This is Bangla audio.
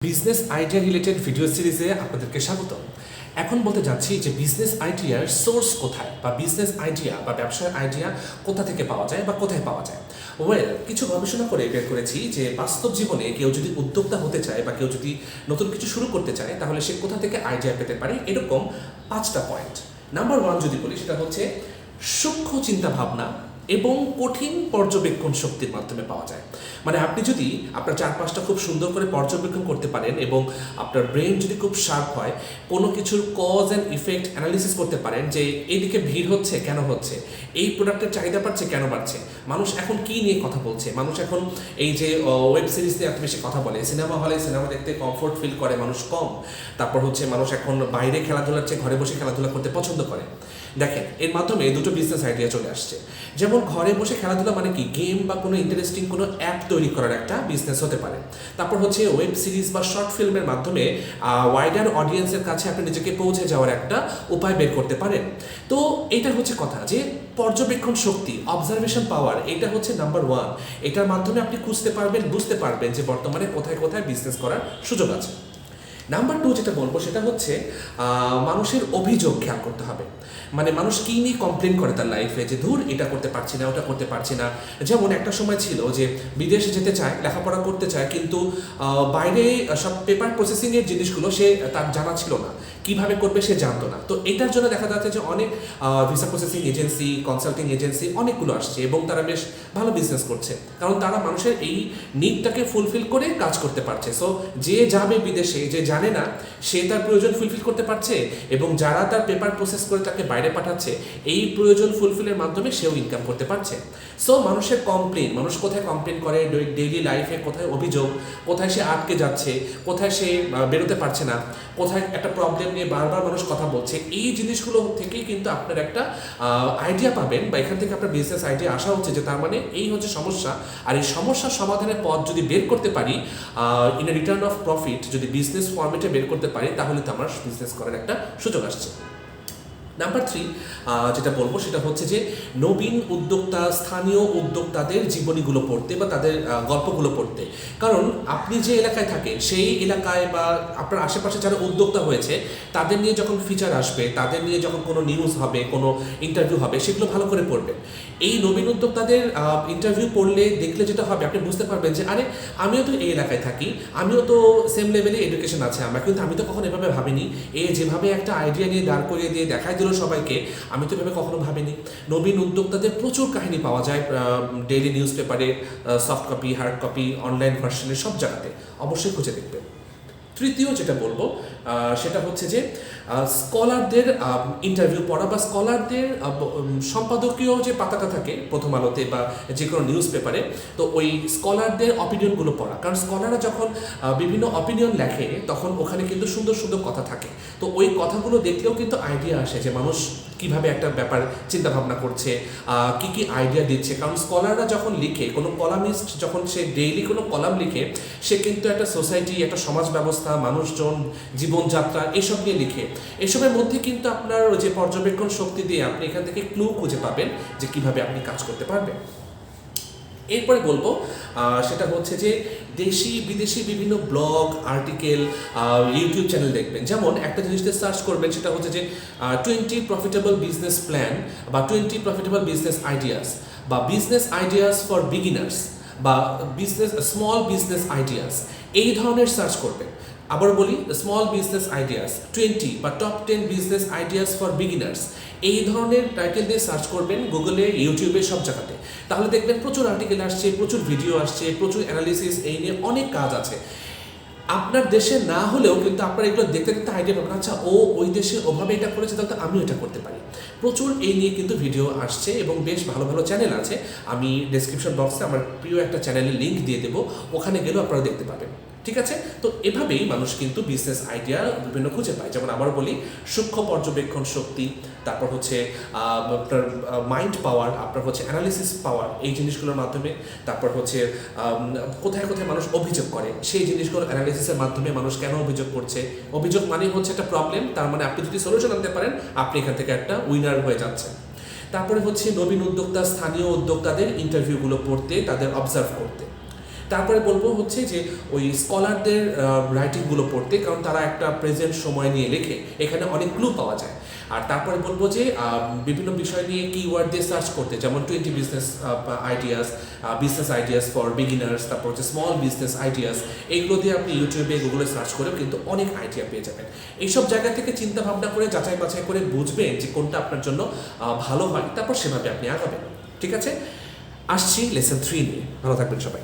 বিজনেস আইডিয়া রিলেটেড ভিডিও সিরিজে আপনাদেরকে স্বাগত। এখন বলতে যাচ্ছি যে বিজনেস আইডিয়ার সোর্স কোথায়, বা বিজনেস আইডিয়া বা ব্যবসার আইডিয়া কোথা থেকে পাওয়া যায় বা কোথায় পাওয়া যায়। কিছু গবেষণা করে বের করেছি যে বাস্তব জীবনে কেউ যদি উদ্যোক্তা হতে চায় বা কেউ যদি নতুন কিছু শুরু করতে চায় তাহলে সে কোথা থেকে আইডিয়া পেতে পারে, এরকম 5টা পয়েন্ট। নাম্বার 1 যদি বলি, সেটা হচ্ছে সূক্ষ্ম চিন্তা ভাবনা এবং কঠিন পর্যবেক্ষণ শক্তির মাধ্যমে পাওয়া যায়। মানে আপনি যদি আপনার চারপাশটা খুব সুন্দর করে পর্যবেক্ষণ করতে পারেন এবং আপনার ব্রেন যদি খুব শার্প হয়, কোনো কিছুর কজ অ্যান্ড ইফেক্ট অ্যানালিসিস করতে পারেন যে এইদিকে ভিড় হচ্ছে কেন হচ্ছে, এই প্রোডাক্টের চাহিদা বাড়ছে কেন বাড়ছে, মানুষ এখন কী নিয়ে কথা বলছে, মানুষ এখন এই যে ওয়েব সিরিজ নিয়ে এত বেশি কথা বলে, সিনেমা হলে সিনেমা দেখতে কমফোর্ট ফিল করে মানুষ কম, তারপর হচ্ছে মানুষ এখন বাইরে খেলাধুলার চেয়ে ঘরে বসে খেলাধুলা করতে পছন্দ করে। দেখেন, এর মাধ্যমে দুটো বিজনেস আইডিয়া চলে আসছে। যেমন ঘরে বসে খেলাধুলা মানে কি, গেম বা কোনো ইন্টারেস্টিং কোনো অ্যাপ তৈরি করার একটা বিজনেস হতে পারে। তারপর হচ্ছে ওয়েব সিরিজ বা শর্ট ফিল্মের মাধ্যমে ওয়াইডার অডিয়েন্সের কাছে আপনি নিজেকে পৌঁছে যাওয়ার একটা উপায় বের করতে পারেন। তো এইটা হচ্ছে কথা যে পর্যবেক্ষণ শক্তি, অবজারভেশন পাওয়ার, এটা হচ্ছে নাম্বার 1। এটার মাধ্যমে আপনি খুঁজতে পারবেন, বুঝতে পারবেন যে বর্তমানে কোথায় কোথায় বিজনেস করার সুযোগ আছে। নাম্বার 2 যেটা বলবো সেটা হচ্ছে মানুষের অভিযোগ খেয়াল করতে হবে। মানে মানুষ কী নিয়ে কমপ্লেন করে তার লাইফে, যে ধুর এটা করতে পারছি না, ওটা করতে পারছি না। যেমন একটা সময় ছিল যে বিদেশে যেতে চায়, লেখাপড়া করতে চায়, কিন্তু বাইরে সব পেপার প্রসেসিংয়ের জিনিসগুলো সে তার জানা ছিল না, কিভাবে করবে সে জানতো না। তো এটার জন্য দেখা যাচ্ছে যে অনেক visa processing agency, consulting agency অনেকগুলো আসছে এবং তারা বেশ ভালো বিজনেস করছে, কারণ তারা মানুষের এই নিডটাকে ফুলফিল করে কাজ করতে পারছে। সো যে যাবে বিদেশে, যে জানে না, সে তার প্রয়োজন ফুলফিল করতে পারছে, এবং যারা তার পেপার প্রসেস করে তাকে বাইরে পাঠাচ্ছে, এই প্রয়োজন ফুলফিলের মাধ্যমে সেও ইনকাম করতে পারছে। সো মানুষের কমপ্লেন, মানুষ কোথায় কমপ্লেন করে ডেইলি লাইফে, কোথায় অভিযোগ, কোথায় সে আটকে যাচ্ছে, কোথায় সে বেরোতে পারছে না, কোথায় একটা প্রবলেম নিয়ে বারবার মানুষ কথা বলছে, এই জিনিসগুলো থেকেই কিন্তু আপনার একটা আইডিয়া পাবেন, বা এখান থেকে আপনার বিজনেস আইডিয়া আসা হচ্ছে যে তার মানে এই হচ্ছে সমস্যা, আর এই সমস্যার সমাধানের পথ যদি বের করতে পারি, in a return of profit যদি বিজনেস ফর্মেটে বের করতে পারি, তাহলে তো আমার বিজনেস করার একটা সুযোগ আসছে। নাম্বার 3 যেটা বলবো সেটা হচ্ছে যে নবীন উদ্যোক্তা, স্থানীয় উদ্যোক্তাদের জীবনীগুলো পড়তে বা তাদের গল্পগুলো পড়তে। কারণ আপনি যে এলাকায় থাকেন সেই এলাকায় বা আপনার আশেপাশে যারা উদ্যোক্তা হয়েছে তাদের নিয়ে যখন ফিচার আসবে, তাদের নিয়ে যখন কোনো নিউজ হবে, কোনো ইন্টারভিউ হবে, সেগুলো ভালো করে পড়বেন। এই নবীন উদ্যোক্তাদের ইন্টারভিউ পড়লে, দেখলে যেটা হবে, আপনি বুঝতে পারবেন যে আরে আমিও তো এই এলাকায় থাকি, আমিও তো সেম লেভেলে এডুকেশন আছে আমার, কিন্তু আমি তো কখনো এভাবে ভাবিনি। যেভাবে একটা আইডিয়া নিয়ে দাঁড় করিয়ে দিয়ে দেখাই দিল সবাইকে, আমি তো এভাবে কখনো ভাবিনি। নবীন উদ্যোক্তাদের প্রচুর কাহিনী পাওয়া যায় ডেইলি নিউজ পেপারে, soft copy, hard copy, online ভার্সনে, সব জায়গাতে। অবশ্যই খুঁজে দেখবেন। তৃতীয় যেটা বলবো সেটা হচ্ছে যে স্কলারদের ইন্টারভিউ পড়া, বা স্কলারদের সম্পাদকীয় যে পাতাটা থাকে প্রথম আলোতে বা যে কোনো নিউজ পেপারে, তো ওই স্কলারদের অপিনিয়নগুলো পড়া। কারণ স্কলাররা যখন বিভিন্ন অপিনিয়ন লেখে তখন ওখানে কিন্তু সুন্দর সুন্দর কথা থাকে। তো ওই কথাগুলো দেখলেও কিন্তু আইডিয়া আসে যে মানুষ কীভাবে একটা ব্যাপার চিন্তা ভাবনা করছে, কী কী আইডিয়া দিচ্ছে। কারণ স্কলাররা যখন লিখে, কোনো কলামিস্ট যখন সে ডেইলি কোনো কলাম লিখে, সে কিন্তু একটা সোসাইটি, একটা সমাজ ব্যবস্থা, মানুষজন, জীবনযাত্রা এসব নিয়ে লিখে। এসবের মধ্যে কিন্তু আপনার যে পর্যবেক্ষণ শক্তি দিয়ে আপনি এখান থেকে ক্লু খুঁজে পাবেন যে কীভাবে আপনি কাজ করতে পারবেন। এরপরে বলবো সেটা হচ্ছে যে দেশি বিদেশি বিভিন্ন ব্লগ, আর্টিকেল, ইউটিউব চ্যানেল দেখবেন। যেমন একটা জিনিসতে সার্চ করবেন, সেটা হচ্ছে যে 20 প্রফিটেবল বিজনেস প্ল্যান, বা 20 প্রফিটেবল বিজনেস আইডিয়াস, বা বিজনেস আইডিয়াস ফর বিগিনার্স, বা স্মল বিজনেস আইডিয়াস, এই ধরনের সার্চ করবেন। আবার বলি, স্মল বিজনেস আইডিয়াস 20 বা top 10 business ideas for beginners, এই ধরনের টাইটেল দিয়ে সার্চ করবেন গুগলে, ইউটিউবে, সব জায়গাতে। তাহলে দেখবেন প্রচুর আর্টিকেল আসছে, প্রচুর ভিডিও আসছে, প্রচুর অ্যানালিসিস, এই নিয়ে অনেক কাজ আছে। আপনার দেশে না হলেও কিন্তু আপনারা এগুলো দেখতে দেখতে আইডিয়া পাবেন, আচ্ছা ওই দেশে ওভাবে এটা করেছে, তাহলে তো আমিও এটা করতে পারি। প্রচুর এই নিয়ে কিন্তু ভিডিও আসছে এবং বেশ ভালো ভালো চ্যানেল আছে। আমি ডেসক্রিপশন বক্সে আমার প্রিয় একটা চ্যানেলের লিঙ্ক দিয়ে দেবো, ওখানে গেলেও আপনারা দেখতে পাবেন। ঠিক আছে? তো এভাবেই মানুষ কিন্তু বিজনেস আইডিয়া বিভিন্ন খুঁজে পায়। যেমন আবার বলি, সূক্ষ্ম পর্যবেক্ষণ শক্তি, তারপর হচ্ছে আপনার মাইন্ড পাওয়ার, আপনার হচ্ছে অ্যানালিসিস পাওয়ার, এই জিনিসগুলোর মাধ্যমে। তারপর হচ্ছে কোথায় কোথায় মানুষ অভিযোগ করে, সেই জিনিসগুলো অ্যানালিসিসের মাধ্যমে মানুষ কেন অভিযোগ করছে। অভিযোগ মানে হচ্ছে একটা প্রবলেম, তার মানে আপনি যদি সলিউশন আনতে পারেন, আপনি এখান থেকে একটা উইনার হয়ে যাচ্ছেন। তারপরে হচ্ছে নবীন উদ্যোক্তা, স্থানীয় উদ্যোক্তাদের ইন্টারভিউগুলো পড়তে, তাদের অবজার্ভ করতে। তারপরে বলবো হচ্ছে যে ওই স্কলারদের রাইটিংগুলো পড়তে, কারণ তারা একটা প্রেজেন্ট সময় নিয়ে লেখে, এখানে অনেক ক্লু পাওয়া যায়। আর তারপরে বলবো যে বিভিন্ন বিষয় নিয়ে কিওয়ার্ড দিয়ে সার্চ করতে, যেমন 20 বিজনেস আইডিয়াস ফর বিগিনার্স, তারপর হচ্ছে স্মল বিজনেস আইডিয়াস, এইগুলো দিয়ে আপনি ইউটিউবে গুগলে সার্চ করেও কিন্তু অনেক আইডিয়া পেয়ে যাবেন। এইসব জায়গা থেকে চিন্তা ভাবনা করে যাচাই বাছাই করে বুঝবেন যে কোনটা আপনার জন্য ভালো হয়, তারপর সেভাবে আপনি আগাবেন। ঠিক আছে, আসছি লেসন 3 নিয়ে। ভালো থাকবেন সবাই।